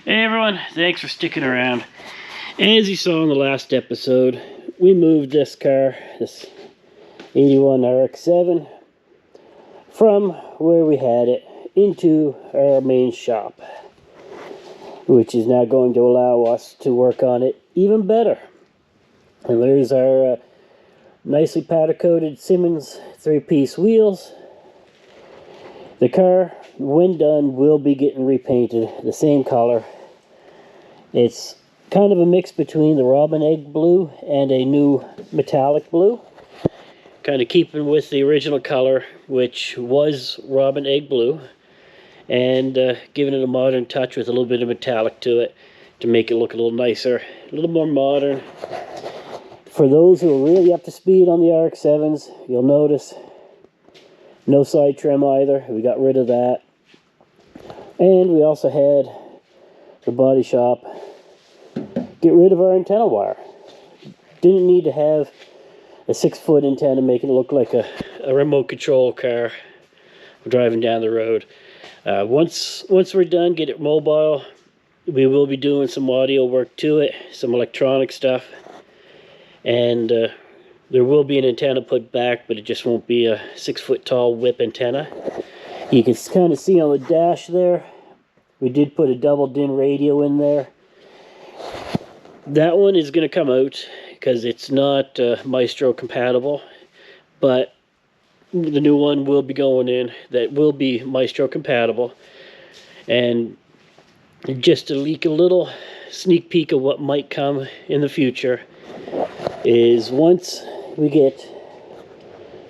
Hey everyone, thanks for sticking around. As you saw in the last episode, we moved this car, this 81 RX7, from where we had it into our main shop, which is now going to allow us to work on it even better. And there's our nicely powder coated Simmons 3-piece wheels. The car, when done, will be getting repainted the same color. It's kind of a mix between the robin egg blue and a new metallic blue. Kind of keeping with the original color, which was robin egg blue, and giving it a modern touch with a little bit of metallic to it to make it look a little nicer, a little more modern. For those who are really up to speed on the RX-7s, you'll notice no side trim either. We got rid of that. And we also had the body shop get rid of our antenna wire. Didn't need to have a 6-foot antenna making it look like a remote control car driving down the road. Once we're done, get it mobile, we will be doing some audio work to it, some electronic stuff, and there will be an antenna put back, but it just won't be a 6-foot tall whip antenna. You can kind of see on the dash there, we did put a double DIN radio in there. That one is going to come out because it's not Maestro compatible, but the new one will be going in that will be Maestro compatible. And just to leak a little sneak peek of what might come in the future is once we get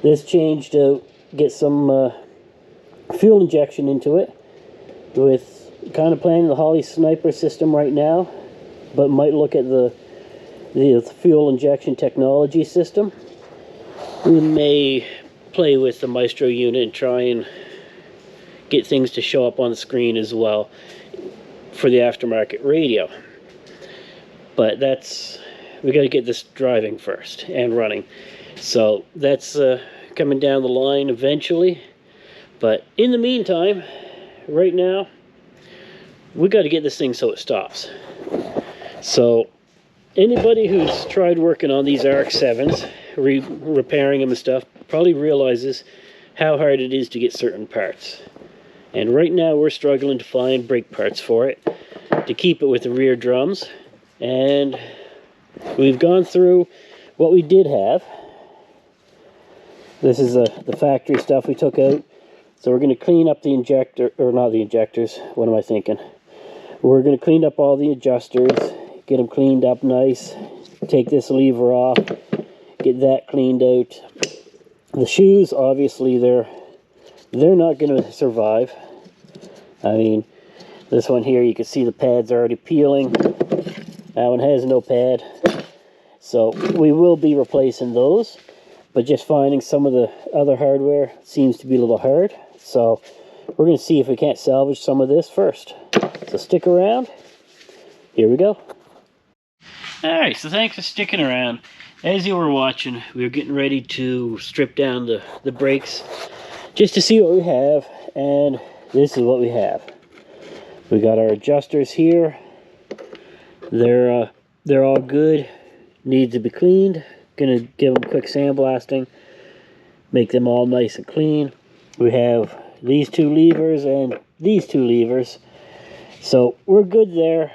this changed out, get some fuel injection into it, with kind of planning the Holly Sniper system right now, but might look at the fuel injection technology system. We may play with the Maestro unit and try and get things to show up on the screen as well for the aftermarket radio. But we got to get this driving first and running. So that's coming down the line eventually. But in the meantime, right now, we got to get this thing so it stops. So anybody who's tried working on these RX-7s, repairing them and stuff, probably realizes how hard it is to get certain parts. And right now we're struggling to find brake parts for it to keep it with the rear drums. And we've gone through what we did have. This is the factory stuff we took out. So we're going to clean up the injector, or not the injectors, what am I thinking? We're going to clean up all the adjusters, get them cleaned up nice, take this lever off, get that cleaned out. The shoes, obviously, they're not going to survive. I mean, this one here, you can see the pads already peeling. That one has no pad. So we will be replacing those, but just finding some of the other hardware seems to be a little hard. So we're going to see if we can't salvage some of this first. So stick around. Here we go. Alright, so thanks for sticking around. As you were watching, we were getting ready to strip down the brakes just to see what we have, and this is what we have. We got our adjusters here. They're all good. Need to be cleaned. Gonna give them quick sandblasting, make them all nice and clean. We have these two levers and these two levers, so we're good there.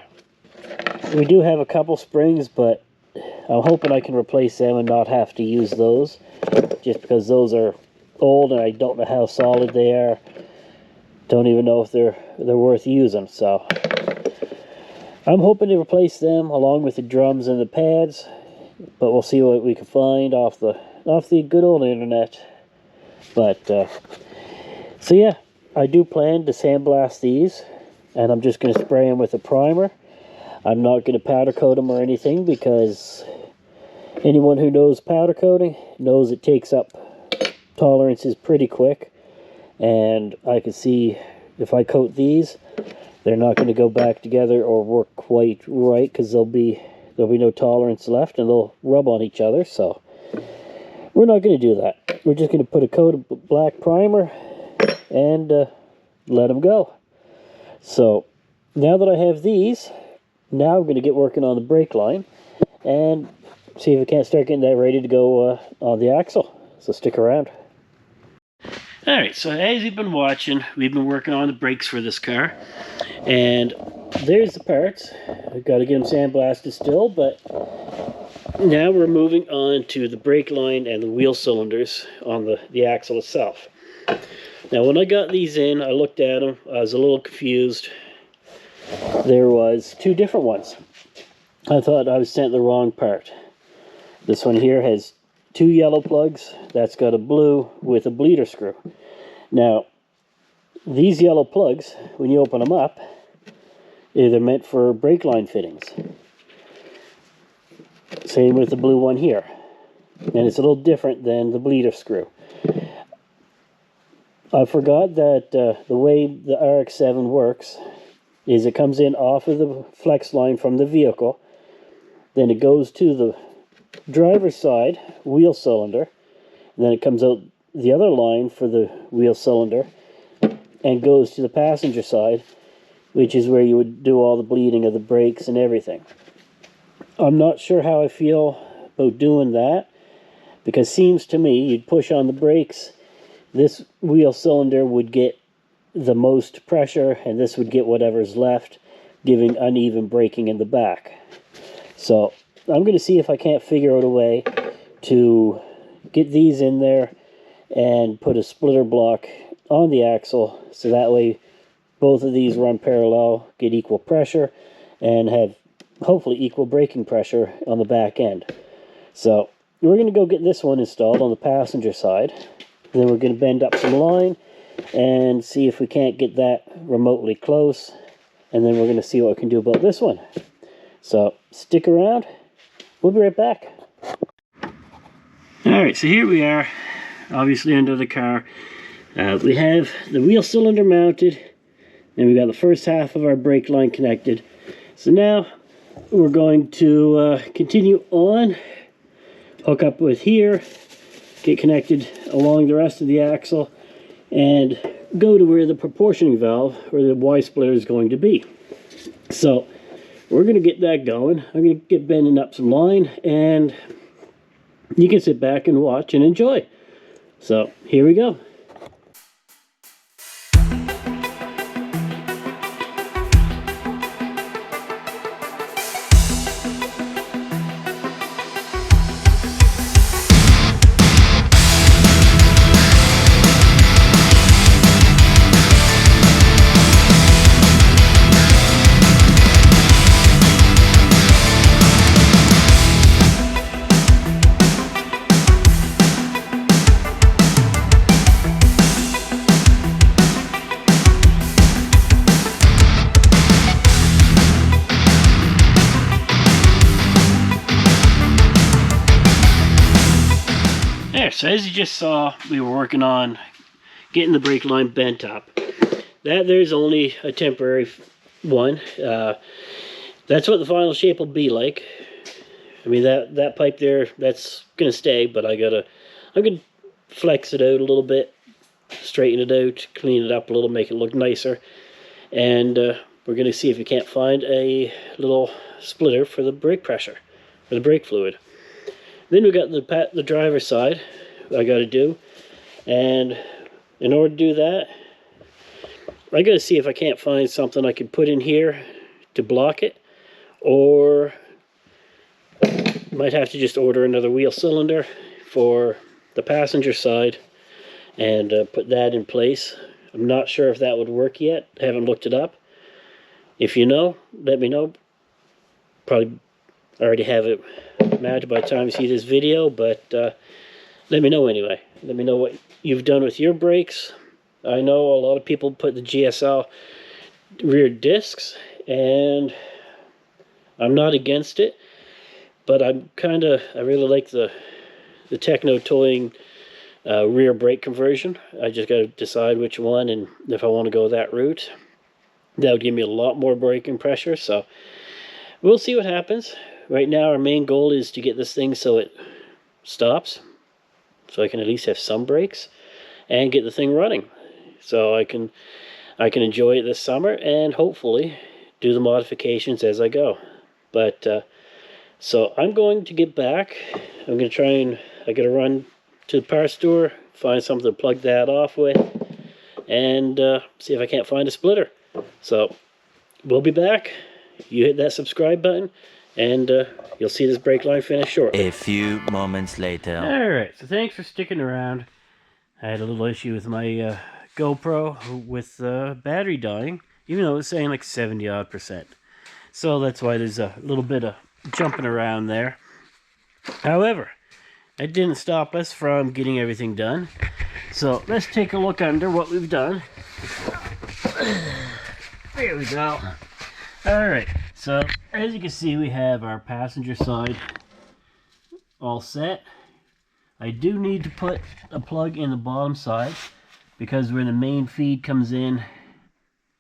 We do have a couple springs, but I'm hoping I can replace them and not have to use those, just because those are old and I don't know how solid they are. Don't even know if they're worth using. So I'm hoping to replace them along with the drums and the pads, but we'll see what we can find off the good old internet. But so yeah, I do plan to sandblast these, and I'm just going to spray them with a primer. I'm not going to powder coat them or anything, because anyone who knows powder coating knows it takes up tolerances pretty quick, and I can see if I coat these, they're not going to go back together or work quite right, because there'll be no tolerance left and they'll rub on each other. So we're not going to do that. We're just going to put a coat of black primer and let them go. So now that I have these, now I'm going to get working on the brake line and see if we can't start getting that ready to go on the axle. So stick around. Alright, so as you've been watching, we've been working on the brakes for this car. And there's the parts. I've got to get them sandblasted still, but now we're moving on to the brake line and the wheel cylinders on the axle itself. Now when I got these in, I looked at them, I was a little confused. There was two different ones. I thought I was sent the wrong part. This one here has two yellow plugs. That's got a blue with a bleeder screw. Now, these yellow plugs, when you open them up, they're meant for brake line fittings. Same with the blue one here. And it's a little different than the bleeder screw. I forgot that the way the RX7 works is it comes in off of the flex line from the vehicle, then it goes to the driver's side wheel cylinder, and then it comes out the other line for the wheel cylinder and goes to the passenger side, which is where you would do all the bleeding of the brakes and everything. I'm not sure how I feel about doing that, because it seems to me you'd push on the brakes, this wheel cylinder would get the most pressure and this would get whatever's left, giving uneven braking in the back. So I'm going to see if I can't figure out a way to get these in there and put a splitter block on the axle, so that way both of these run parallel, get equal pressure, and have hopefully equal braking pressure on the back end. So we're going to go get this one installed on the passenger side. Then we're going to bend up some line and see if we can't get that remotely close. And then we're going to see what we can do about this one. So stick around. We'll be right back. Alright, so here we are, obviously under the car. We have the wheel cylinder mounted, and we got the first half of our brake line connected. So now we're going to continue on, hook up with here, get connected along the rest of the axle, and go to where the proportioning valve, or the Y splitter, is going to be. So we're going to get that going. I'm going to get bending up some line, and you can sit back and watch and enjoy. So here we go. So as you just saw, we were working on getting the brake line bent up. That there's only a temporary one. That's what the final shape will be like. I mean, that pipe there, that's gonna stay, but I'm gonna flex it out a little bit, straighten it out, clean it up a little, make it look nicer, and we're gonna see if we can't find a little splitter for the brake pressure, for the brake fluid. Then we got the driver's side I got to do, and in order to do that, I got to see if I can't find something I can put in here to block it, or might have to just order another wheel cylinder for the passenger side and put that in place. I'm not sure if that would work yet. I haven't looked it up. If you know, let me know. Probably already have it mounted by the time you see this video, but let me know anyway. Let me know what you've done with your brakes. I know a lot of people put the GSL rear discs, and I'm not against it, but I really like the Techno Towing rear brake conversion. I just got to decide which one, and if I want to go that route. That would give me a lot more braking pressure, so we'll see what happens. Right now our main goal is to get this thing so it stops, so I can at least have some brakes and get the thing running, so I can enjoy it this summer and hopefully do the modifications as I go. But so I'm going to get back. I'm going to try and I got to run to the power store, find something to plug that off with, and see if I can't find a splitter. So we'll be back. You hit that subscribe button, and you'll see this brake line finish shortly. A few moments later. Alright, so thanks for sticking around. I had a little issue with my GoPro with battery dying, even though it was saying like 70 odd %. So that's why there's a little bit of jumping around there. However, it didn't stop us from getting everything done. So let's take a look under what we've done. There we go. Alright, so as you can see, we have our passenger side all set. I do need to put a plug in the bottom side, because where the main feed comes in,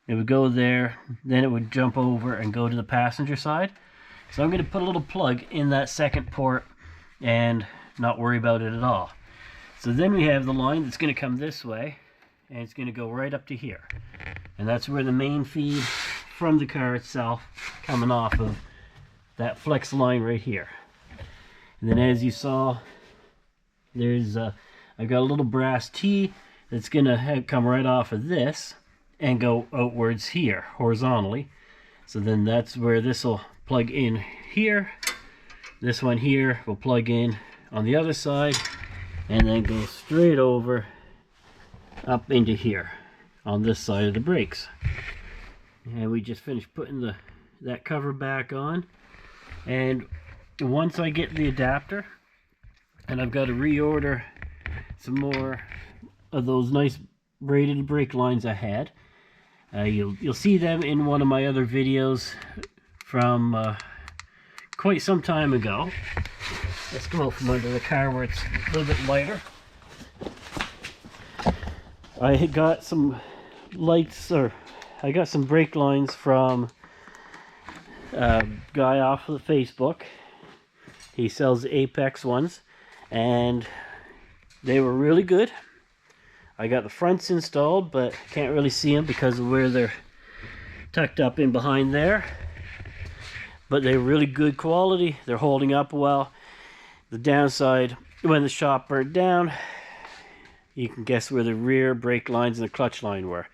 it would go there, then it would jump over and go to the passenger side. So I'm going to put a little plug in that second port and not worry about it at all. So then we have the line that's going to come this way, and it's going to go right up to here. And that's where the main feed from the car itself coming off of that flex line right here. And then as you saw, there's I've got a little brass T that's going to come right off of this and go outwards here horizontally. So then that's where this will plug in here. This one here will plug in on the other side and then go straight over up into here on this side of the brakes. And we just finished putting that cover back on. And once I get the adapter, and I've got to reorder some more of those nice braided brake lines I had. You'll see them in one of my other videos from quite some time ago. Let's go out from under the car where it's a little bit lighter. I had got some lights, or I got some brake lines from a guy off of Facebook. He sells the Apex ones, and they were really good. I got the fronts installed, but can't really see them because of where they're tucked up in behind there. But they're really good quality. They're holding up well. The downside, when the shop burnt down, you can guess where the rear brake lines and the clutch line were.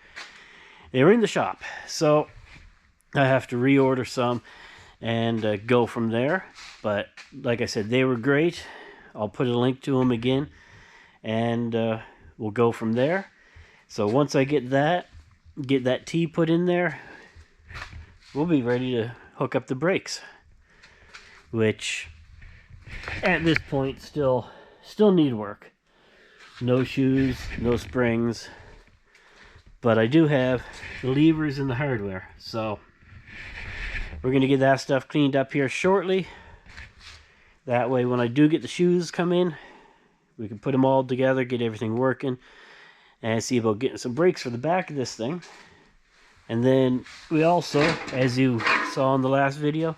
They were in the shop, so I have to reorder some and go from there. But like I said, they were great. I'll put a link to them again, and we'll go from there. So once I get that T put in there, we'll be ready to hook up the brakes, which at this point still need work. No shoes, no springs, but I do have the levers and the hardware. So we're going to get that stuff cleaned up here shortly. That way when I do get the shoes come in, we can put them all together, get everything working, and see about getting some brakes for the back of this thing. And then we also, as you saw in the last video,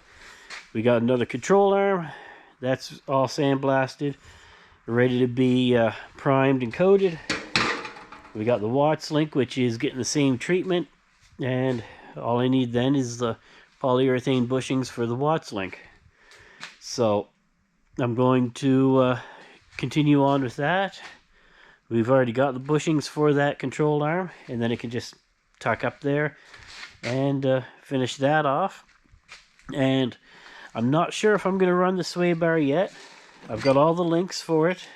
we got another control arm. That's all sandblasted, ready to be primed and coated. We got the Watts link, which is getting the same treatment, and all I need then is the polyurethane bushings for the Watts link. So I'm going to continue on with that. We've already got the bushings for that control arm, and then it can just tuck up there and finish that off. And I'm not sure if I'm going to run the sway bar yet. I've got all the links for it.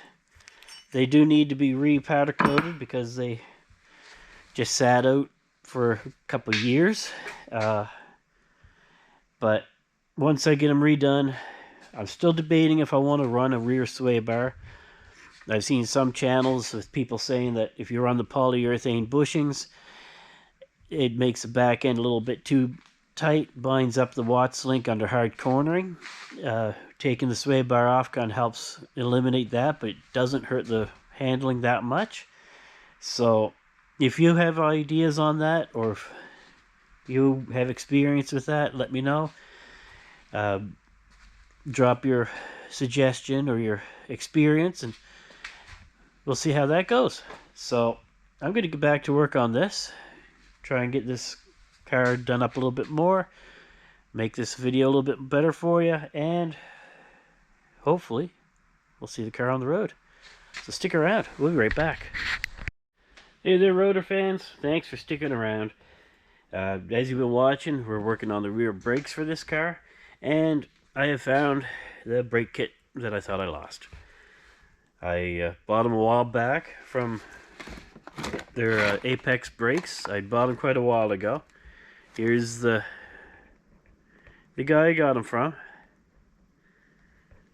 They do need to be re-powder coated because they just sat out for a couple of years. But once I get them redone, I'm still debating if I want to run a rear sway bar. I've seen some channels with people saying that if you run the polyurethane bushings, it makes the back end a little bit too tight, binds up the Watts link under hard cornering. Taking the sway bar off kind of helps eliminate that, but it doesn't hurt the handling that much. So if you have ideas on that, or if you have experience with that, let me know. Drop your suggestion or your experience, and we'll see how that goes. So I'm going to get back to work on this, try and get this car done up a little bit more, make this video a little bit better for you, and hopefully we'll see the car on the road. So stick around, we'll be right back. Hey there, Rotor fans, thanks for sticking around. As you've been watching, we're working on the rear brakes for this car, and I have found the brake kit that I thought I lost. I bought them a while back from their Apex brakes. I bought them quite a while ago. Here's the guy I got them from.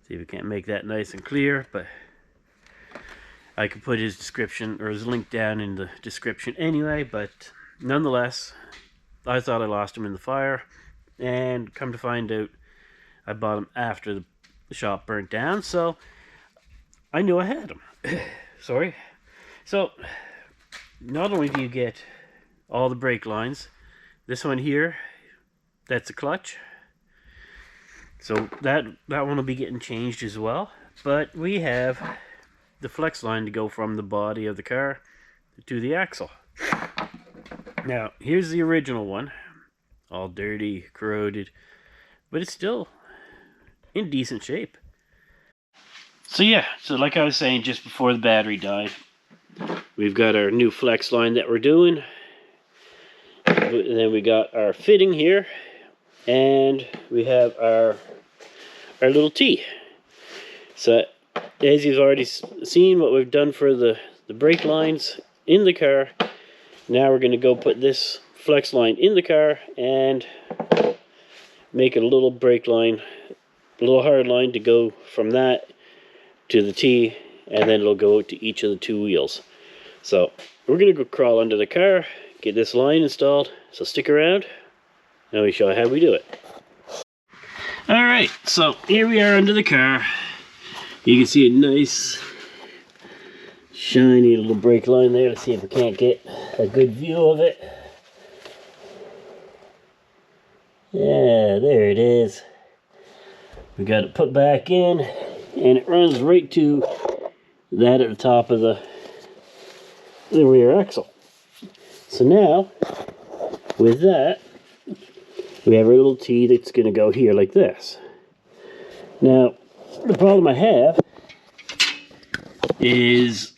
See if we can't make that nice and clear, but I can put his description or his link down in the description anyway, but nonetheless, I thought I lost him in the fire, and come to find out, I bought him after the shop burnt down, so I knew I had them. Sorry. So, not only do you get all the brake lines, this one here, that's a clutch. So that one will be getting changed as well. But we have the flex line to go from the body of the car to the axle. Now, here's the original one. All dirty, corroded, but it's still in decent shape. So yeah, so like I was saying just before the battery died, we've got our new flex line that we're doing. And then we got our fitting here, and we have our little T. So as you've already seen what we've done for the brake lines in the car, now we're going to go put this flex line in the car and make it a little brake line, a little hard line to go from that to the T, and then it'll go to each of the two wheels. So we're going to go crawl under the car, get this line installed, so stick around and let me show you how we do it. Alright, so here we are under the car. You can see a nice shiny little brake line there. Let's see if we can't get a good view of it. Yeah, there it is. We got it put back in, and it runs right to that at the top of the rear axle. So now, with that, we have our little T that's going to go here like this. Now, the problem I have is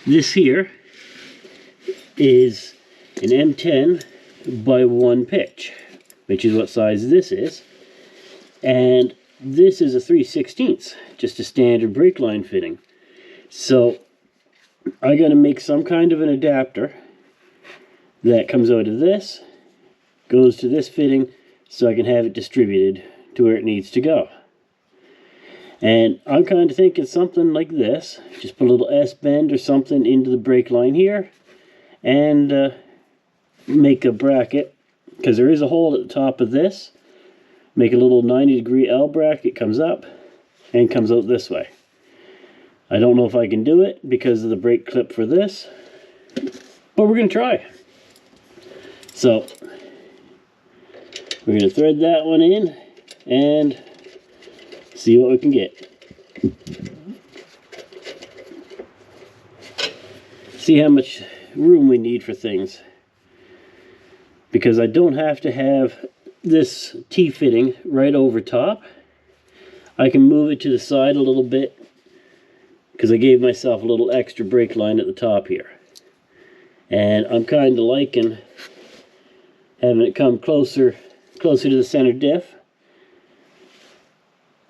this here is an M10 by 1 pitch, which is what size this is, and this is a 3/16, just a standard brake line fitting. So I got to make some kind of an adapter that comes out of this, goes to this fitting, so I can have it distributed to where it needs to go. And I'm kind of thinking something like this. Just put a little S-bend or something into the brake line here, and make a bracket, because there is a hole at the top of this. Make a little 90-degree L bracket, comes up and comes out this way. I don't know if I can do it because of the brake clip for this, but we're going to try. So we're going to thread that one in and see what we can get. See how much room we need for things. Because I don't have to have this T-fitting right over top. I can move it to the side a little bit, because I gave myself a little extra brake line at the top here. And I'm kind of liking having it come closer to the center diff.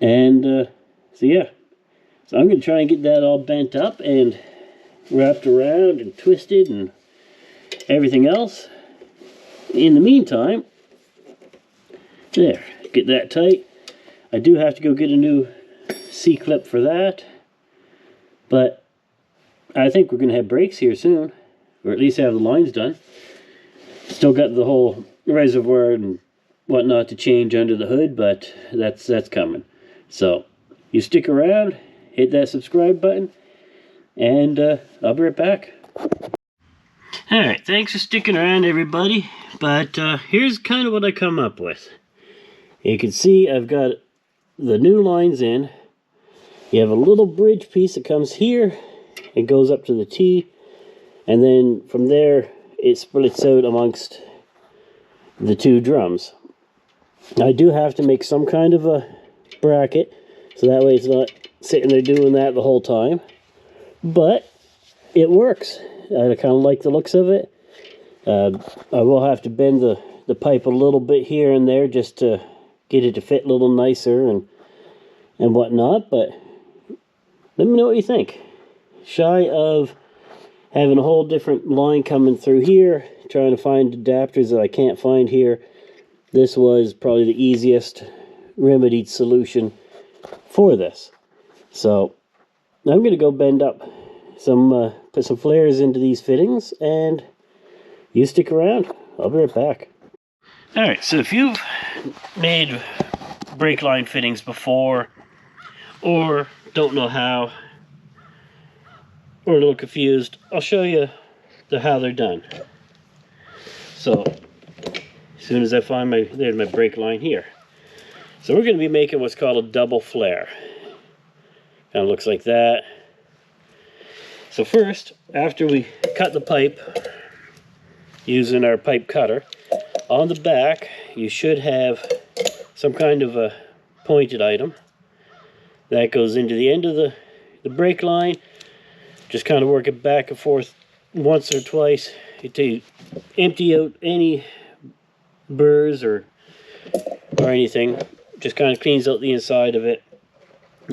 And so yeah, so I'm going to try and get that all bent up and wrapped around and twisted and everything else. In the meantime, there, get that tight. I do have to go get a new C-clip for that, but I think we're going to have brakes here soon, or at least have the lines done. Still got the whole reservoir and whatnot to change under the hood, but that's coming. So you stick around, hit that subscribe button, and I'll be right back. Alright, thanks for sticking around, everybody, but here's kind of what I come up with. You can see I've got the new lines in. You have a little bridge piece that comes here and goes up to the T, and then from there it splits out amongst the two drums. I do have to make some kind of a bracket, so that way it's not sitting there doing that the whole time. But it works. I kind of like the looks of it. I will have to bend the pipe a little bit here and there just to get it to fit a little nicer and whatnot, but let me know what you think. Shy of having a whole different line coming through here, trying to find adapters that I can't find here, this was probably the easiest remedied solution for this. So I'm going to go bend up some, put some flares into these fittings, and you stick around. I'll be right back. Alright, so if you've made brake line fittings before, or don't know how, or a little confused, I'll show you how they're done. So, as soon as I find there's my brake line here. So we're going to be making what's called a double flare. Kind of looks like that. So first, after we cut the pipe using our pipe cutter, on the back you should have some kind of a pointed item that goes into the end of the brake line. Just kind of work it back and forth once or twice to empty out any burrs or anything. Just kind of cleans out the inside of it,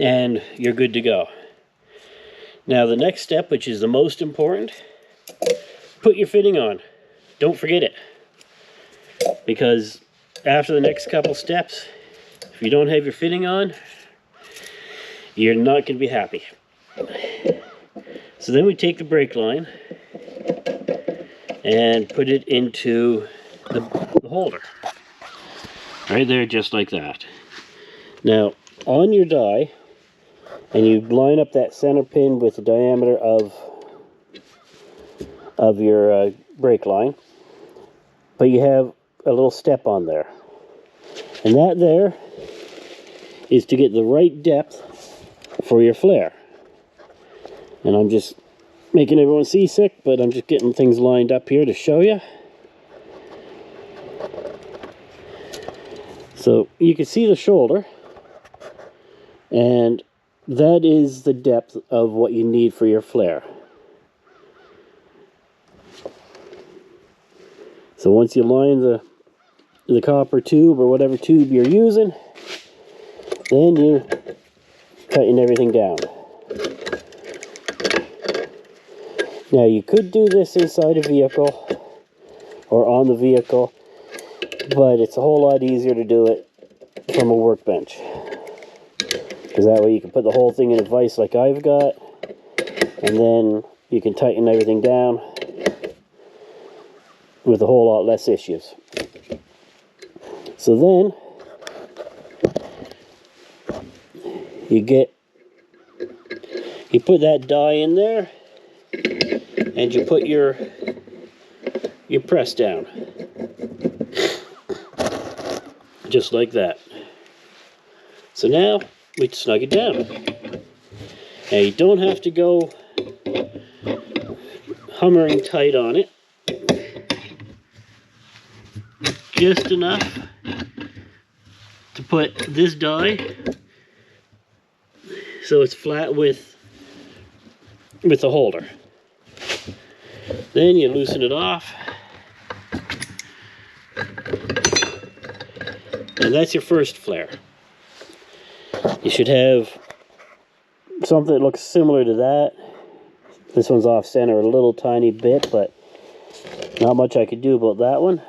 and you're good to go. Now the next step, which is the most important, put your fitting on. Don't forget it, because after the next couple steps, if you don't have your fitting on, you're not going to be happy. So then we take the brake line and put it into the holder. Right there, just like that. Now, on your die, and you line up that center pin with the diameter of your brake line, but you have a little step on there. And that there is to get the right depth for your flare. And I'm just making everyone seasick, but I'm just getting things lined up here to show you. So you can see the shoulder, and that is the depth of what you need for your flare. So once you line the copper tube or whatever tube you're using, then you tighten everything down. Now you could do this inside a vehicle or on the vehicle, but it's a whole lot easier to do it from a workbench, because that way you can put the whole thing in a vise like I've got, and then you can tighten everything down with a whole lot less issues. So then you put that die in there, and you put your press down, just like that. So now we snug it down. Now you don't have to go hammering tight on it. Just enough to put this die so it's flat with the holder. Then you loosen it off, and that's your first flare. You should have something that looks similar to that. This one's off center a little tiny bit, but not much I could do about that one.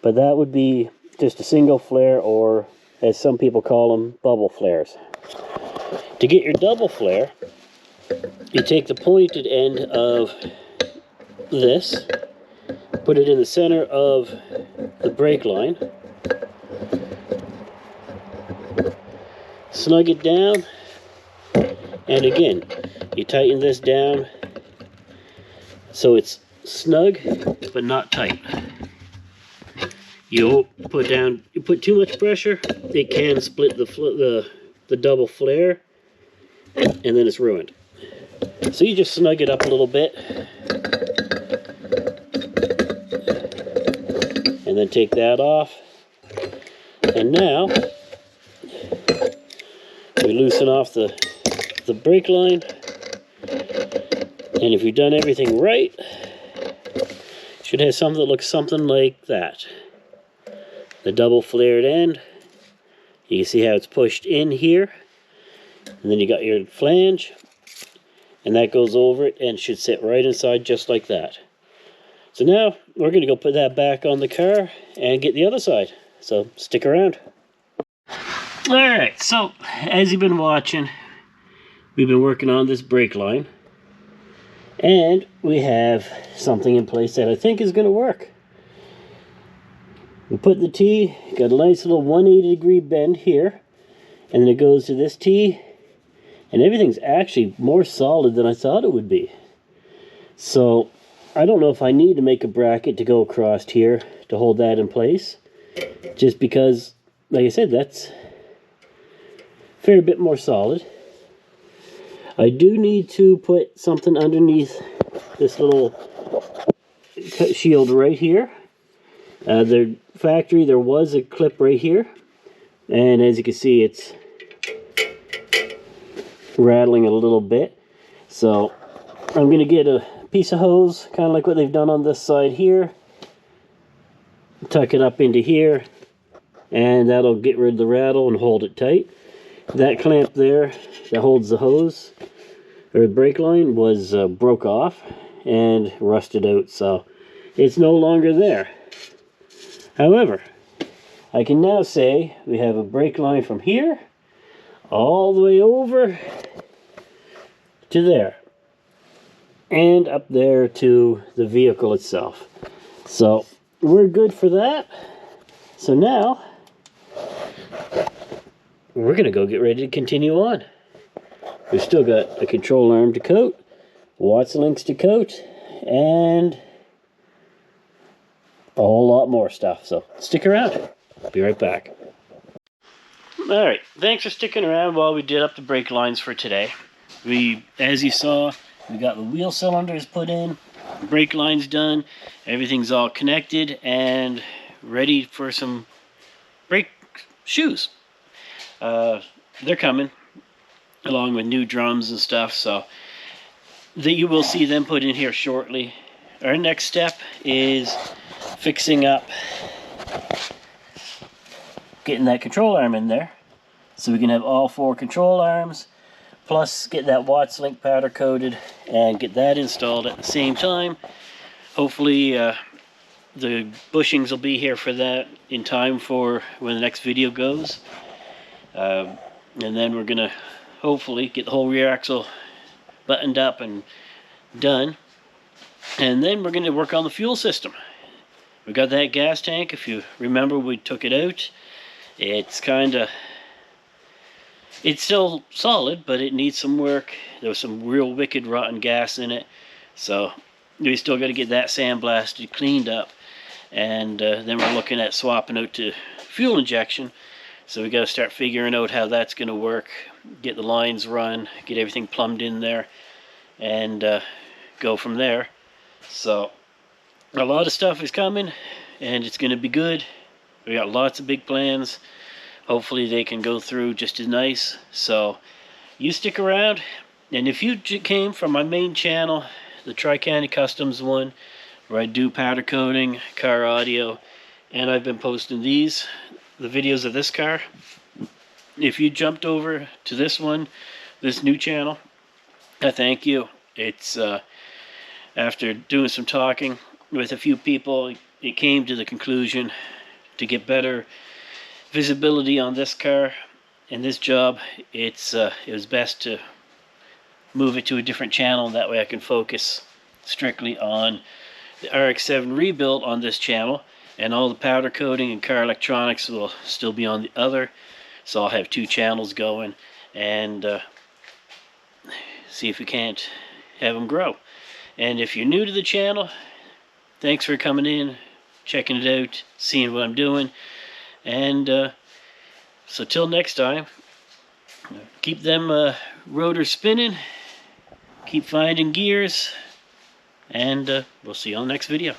But that would be just a single flare, or as some people call them, bubble flares. To get your double flare, you take the pointed end of this, put it in the center of the brake line, snug it down, and again, you tighten this down so it's snug but not tight. You put too much pressure, it can split the double flare, and then it's ruined. So you just snug it up a little bit, then take that off. And now we loosen off the brake line, and if you've done everything right, you should have something that looks something like that. The double flared end, you can see how it's pushed in here, and then you got your flange, and that goes over it and should sit right inside just like that. So now we're going to go put that back on the car and get the other side, so stick around. Alright, so as you've been watching, we've been working on this brake line, and we have something in place that I think is going to work. We put the T, got a nice little 180 degree bend here, and then it goes to this T, and everything's actually more solid than I thought it would be. So I don't know if I need to make a bracket to go across here to hold that in place, just because, like I said, that's a fair bit more solid. I do need to put something underneath this little shield right here. The factory, there was a clip right here, and as you can see, it's rattling a little bit. So I'm going to get a piece of hose, kind of like what they've done on this side here, tuck it up into here, and that'll get rid of the rattle and hold it tight. That clamp there that holds the hose, or the brake line, was broke off and rusted out, so it's no longer there. However, I can now say we have a brake line from here all the way over to there, and up there to the vehicle itself. So we're good for that. So now we're gonna go get ready to continue on. We've still got a control arm to coat, Watts links to coat, and a whole lot more stuff. So stick around. I'll be right back. Alright, thanks for sticking around while we did up the brake lines for today. As you saw, we got the wheel cylinders put in, brake lines done, everything's all connected and ready for some brake shoes. They're coming, along with new drums and stuff, so you will see them put in here shortly. Our next step is fixing up, getting that control arm in there, so we can have all 4 control arms, plus get that Watts link powder coated and get that installed at the same time. Hopefully the bushings will be here for that in time for when the next video goes. And then we're gonna hopefully get the whole rear axle buttoned up and done, and then we're gonna work on the fuel system. We got that gas tank. If you remember, we took it out. It's still solid, but it needs some work. There was some real wicked rotten gas in it, so we still got to get that sandblasted, cleaned up, and then we're looking at swapping out to fuel injection. So we got to start figuring out how that's going to work, get the lines run, get everything plumbed in there, and go from there. So a lot of stuff is coming, and it's going to be good. We got lots of big plans. Hopefully they can go through just as nice. So you stick around, and if you came from my main channel, the Tri-County Customs one, where I do powder coating, car audio, and I've been posting the videos of this car. If you jumped over to this one, this new channel, I thank you. It's after doing some talking with a few people, it came to the conclusion to get better visibility on this car and this job, it was best to move it to a different channel. That way I can focus strictly on the RX7 rebuild on this channel, and all the powder coating and car electronics will still be on the other. So I'll have 2 channels going, and see if we can't have them grow. And if you're new to the channel, thanks for coming in, checking it out, seeing what I'm doing. And so till next time, keep them rotors spinning, keep finding gears, and we'll see you on the next video.